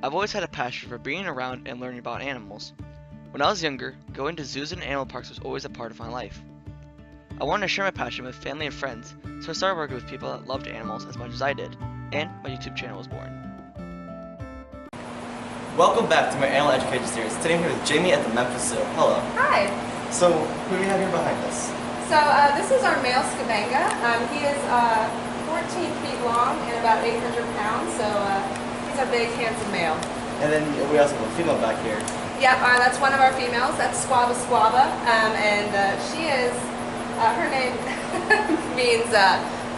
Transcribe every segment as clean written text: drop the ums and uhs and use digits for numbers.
I've always had a passion for being around and learning about animals. When I was younger, going to zoos and animal parks was always a part of my life. I wanted to share my passion with family and friends, so I started working with people that loved animals as much as I did, and my YouTube channel was born. Welcome back to my animal education series. Today I'm here with Jaime at the Memphis Zoo. Hello. Hi. So, who do we have here behind us? So this is our male scavenga. He is 14 feet long and about 800 pounds, so he's a big, handsome male. And then we also have a female back here. Yep, that's one of our females. That's Squaba Squaba, and she is, her name means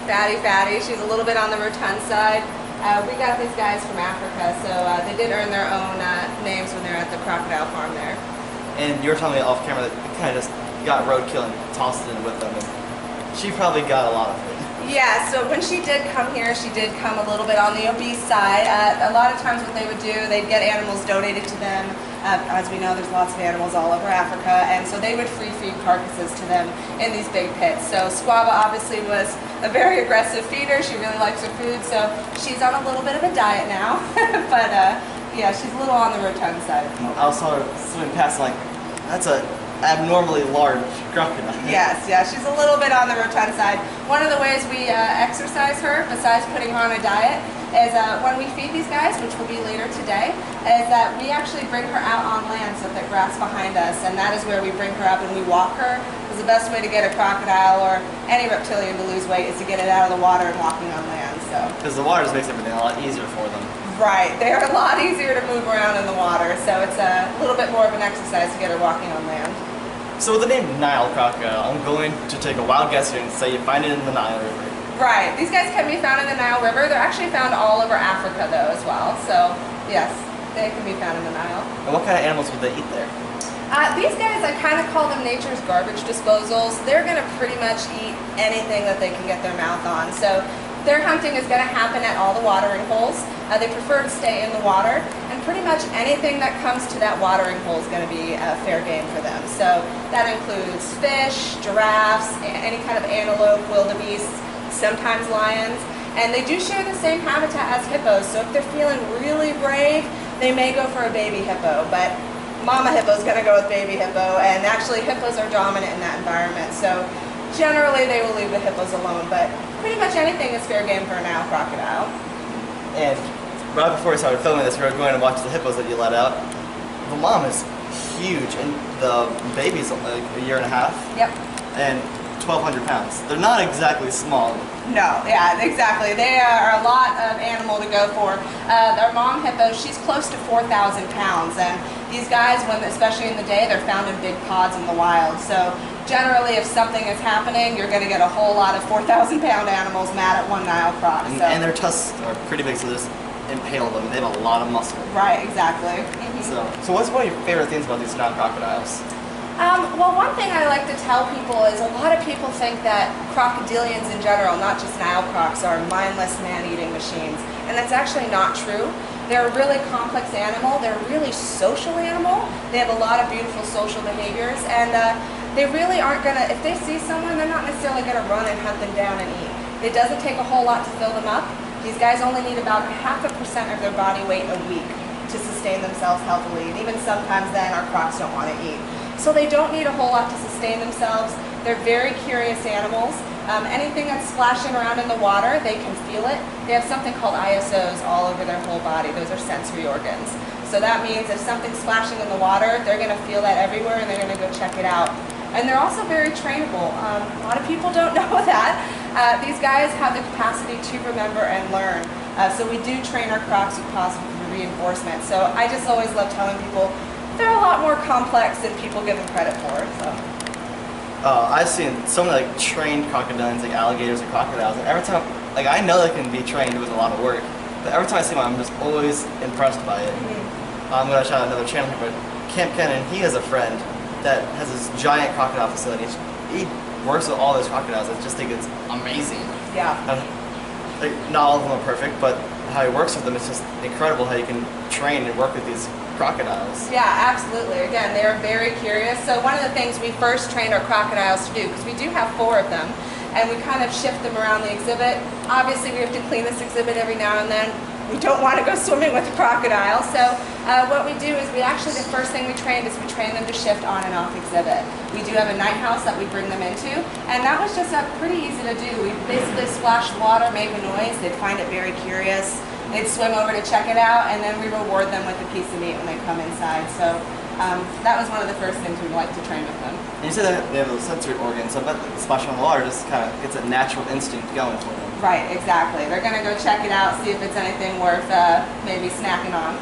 fatty fatty. She's a little bit on the rotund side. We got these guys from Africa, so they did earn their own names when they're at the crocodile farm there. And you were telling me off camera that you kind of just got roadkill and tossed it in with them, and she probably got a lot of it. Yeah, so when she did come here, she did come a little bit on the obese side. A lot of times what they would do, they'd get animals donated to them. As we know, there's lots of animals all over Africa, and so they would free feed carcasses to them in these big pits. So Squaba obviously was a very aggressive feeder. She really likes her food, so she's on a little bit of a diet now. But yeah, she's a little on the rotund side. I saw her swimming past, like, that's a abnormally large crocodile. Yes, yeah, she's a little bit on the rotund side. One of the ways we exercise her, besides putting her on a diet, is when we feed these guys, which will be later today, is that we actually bring her out on land, so that grass behind us, and that is where we bring her up and we walk her. Because the best way to get a crocodile or any reptilian to lose weight is to get it out of the water and walking on land. So because the water just makes everything a lot easier for them. Right, they're a lot easier to move around in the water, so it's a little bit more of an exercise to get her walking on land. So with the name Nile Crocodile, I'm going to take a wild guess here and say you find it in the Nile River. Right, these guys can be found in the Nile River. They're actually found all over Africa though as well, so yes, they can be found in the Nile. And what kind of animals would they eat there? These guys, I kind of call them nature's garbage disposals. They're going to pretty much eat anything that they can get their mouth on. So their hunting is going to happen at all the watering holes. They prefer to stay in the water, and pretty much anything that comes to that watering hole is going to be fair game for them. So that includes fish, giraffes, any kind of antelope, wildebeest, sometimes lions. And they do share the same habitat as hippos, so if they're feeling really brave, they may go for a baby hippo, but mama hippo is going to go with baby hippo, and actually hippos are dominant in that environment. So generally they will leave the hippos alone, but pretty much anything is fair game for a Nile crocodile. And right before we started filming this, we were going to watch the hippos that you let out. The mom is huge, and the baby's like a year and a half. Yep. And 1,200 pounds. They're not exactly small. No, yeah, exactly. They are a lot of animal to go for. Our mom hippo, she's close to 4,000 pounds, and these guys, especially in the day, they're found in big pods in the wild. So generally, if something is happening, you're going to get a whole lot of 4,000 pound animals mad at one Nile croc. And their tusks are pretty big, so just impale them. They have a lot of muscle. Right, exactly. So what's one of your favorite things about these Nile crocodiles? Well, one thing I like to tell people is a lot of people think that crocodilians in general, not just Nile crocs, are mindless man-eating machines, and that's actually not true. They're a really complex animal. They're a really social animal. They have a lot of beautiful social behaviors, and they really aren't going to, if they see someone, they're not necessarily going to run and hunt them down and eat. It doesn't take a whole lot to fill them up. These guys only need about 0.5% of their body weight a week to sustain themselves healthily, and even sometimes then our crocs don't want to eat. So they don't need a whole lot to sustain themselves. They're very curious animals. Anything that's splashing around in the water, they can feel it. They have something called ISOs all over their whole body. Those are sensory organs. So that means if something's splashing in the water, they're going to feel that everywhere, and they're going to go check it out. And they're also very trainable. A lot of people don't know that. These guys have the capacity to remember and learn. So we do train our crocs with positive reinforcement. So I just always love telling people they're a lot more complex than people give them credit for. So. I've seen so many like trained crocodiles, like alligators and crocodiles, and every time, like I know they can be trained with a lot of work, but every time I see one, I'm just always impressed by it. I'm going to shout out another channel here, but Camp Cannon, he has a friend that has this giant crocodile facility. He works with all those crocodiles. I just think it's amazing. Yeah. Like, not all of them are perfect, but how he works with them, it's just incredible how you can train and work with these crocodiles. Yeah, absolutely. Again, they are very curious. So one of the things we first trained our crocodiles to do, because we do have 4 of them, and we kind of shift them around the exhibit. Obviously, we have to clean this exhibit every now and then. we don't want to go swimming with a crocodile. So what we do is the first thing we train them to shift on and off exhibit. We do have a night house that we bring them into, and that was just pretty easy to do. We basically splashed water, made a noise, they'd find it very curious. They'd swim over to check it out, and then we reward them with a piece of meat when they come inside. So that was one of the first things we like to train with them. And you said that they have those sensory organs, so I bet the splashing on the water just kind of gets a natural instinct going for them. Right, exactly. They're going to go check it out, see if it's anything worth maybe snacking on.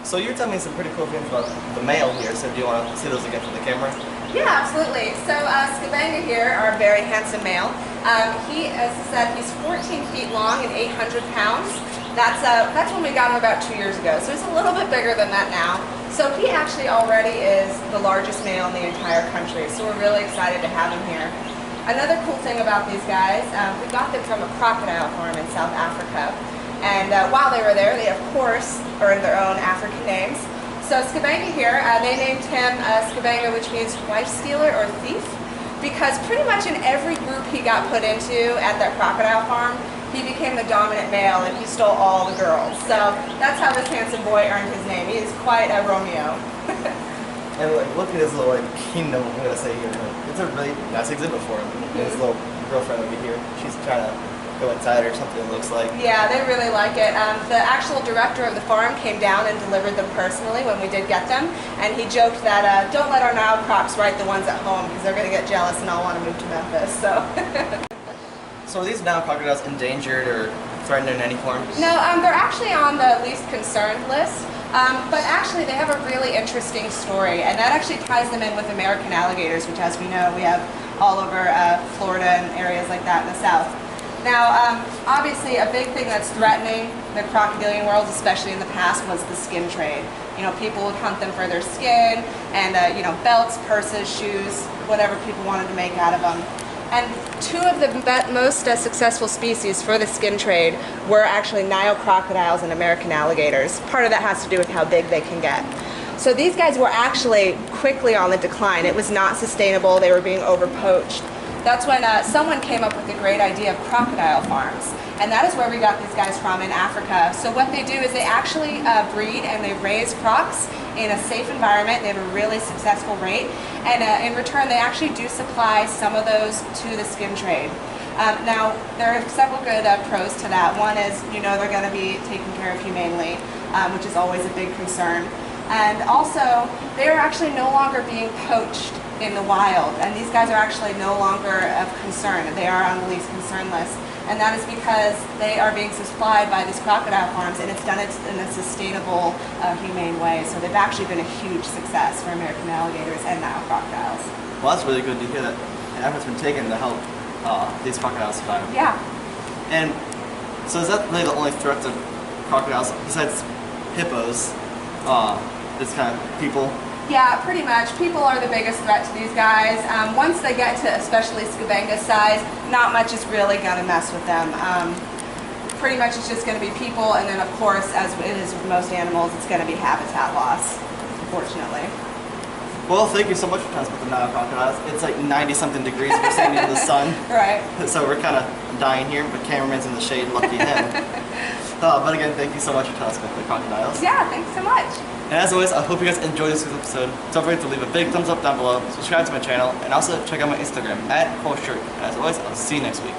So you're telling me some pretty cool things about the male here, so do you want to see those again for the camera? Yeah, absolutely. So Skabanga here, our very handsome male, he, as I said, he's 14 feet long and 800 pounds. That's when we got him about 2 years ago, so he's a little bit bigger than that now. So he actually already is the largest male in the entire country, so we're really excited to have him here. Another cool thing about these guys, we got them from a crocodile farm in South Africa. And while they were there, they of course earned their own African names. So Skabanga here, they named him Skabanga, which means wife stealer or thief, because pretty much in every group he got put into at that crocodile farm, he became the dominant male and he stole all the girls. So that's how this handsome boy earned his name. He is quite a Romeo. And like, look at his little kingdom, I'm gonna say here. It's a really nice exhibit for him. And his little girlfriend over here, she's trying to go inside or something, it looks like. Yeah, they really like it. The actual director of the farm came down and delivered them personally when we did get them, and he joked that don't let our Nile crocs write the ones at home because they're going to get jealous and all want to move to Memphis. So are these Nile crocodiles endangered or threatened in any form? No, they're actually on the least concerned list. But actually they have a really interesting story, and that actually ties them in with American alligators, which, as we know, we have all over Florida and areas like that in the south. Now, obviously, a big thing that's threatening the crocodilian world, especially in the past, was the skin trade. You know, people would hunt them for their skin and, you know, belts, purses, shoes, whatever people wanted to make out of them. And two of the most successful species for the skin trade were actually Nile crocodiles and American alligators. Part of that has to do with how big they can get. So these guys were actually quickly on the decline. It was not sustainable. They were being overpoached. That's when someone came up with the great idea of crocodile farms. And that is where we got these guys from in Africa. So what they do is they actually breed and they raise crocs in a safe environment. They have a really successful rate. And in return, they actually do supply some of those to the skin trade. Now, there are several good pros to that. One is, you know, they're going to be taken care of humanely, which is always a big concern. And also, they are actually no longer being poached in the wild, and these guys are actually no longer of concern. They are on the least concern list, and that is because they are being supplied by these crocodile farms, and it's done it in a sustainable, humane way. So they've actually been a huge success for American alligators and Nile crocodiles. Well, that's really good to hear that an effort's been taken to help these crocodiles survive. Yeah. And so is that really the only threat to crocodiles besides hippos? This kind of people? Yeah, pretty much. People are the biggest threat to these guys. Once they get to especially Skabanga's size, not much is really going to mess with them. Pretty much it's just going to be people, and then of course, as it is with most animals, it's going to be habitat loss, unfortunately. Well, thank you so much for telling us about the Nile crocodiles. It's like 90-something degrees, we're standing in the sun. Right. So we're kind of dying here, but cameraman's in the shade, lucky him. But again, thank you so much for telling us about the crocodiles. Yeah, thanks so much. And as always, I hope you guys enjoyed this week's episode. Don't forget to leave a big thumbs up down below, subscribe to my channel, and also check out my Instagram, @ColeShirt. And as always, I'll see you next week.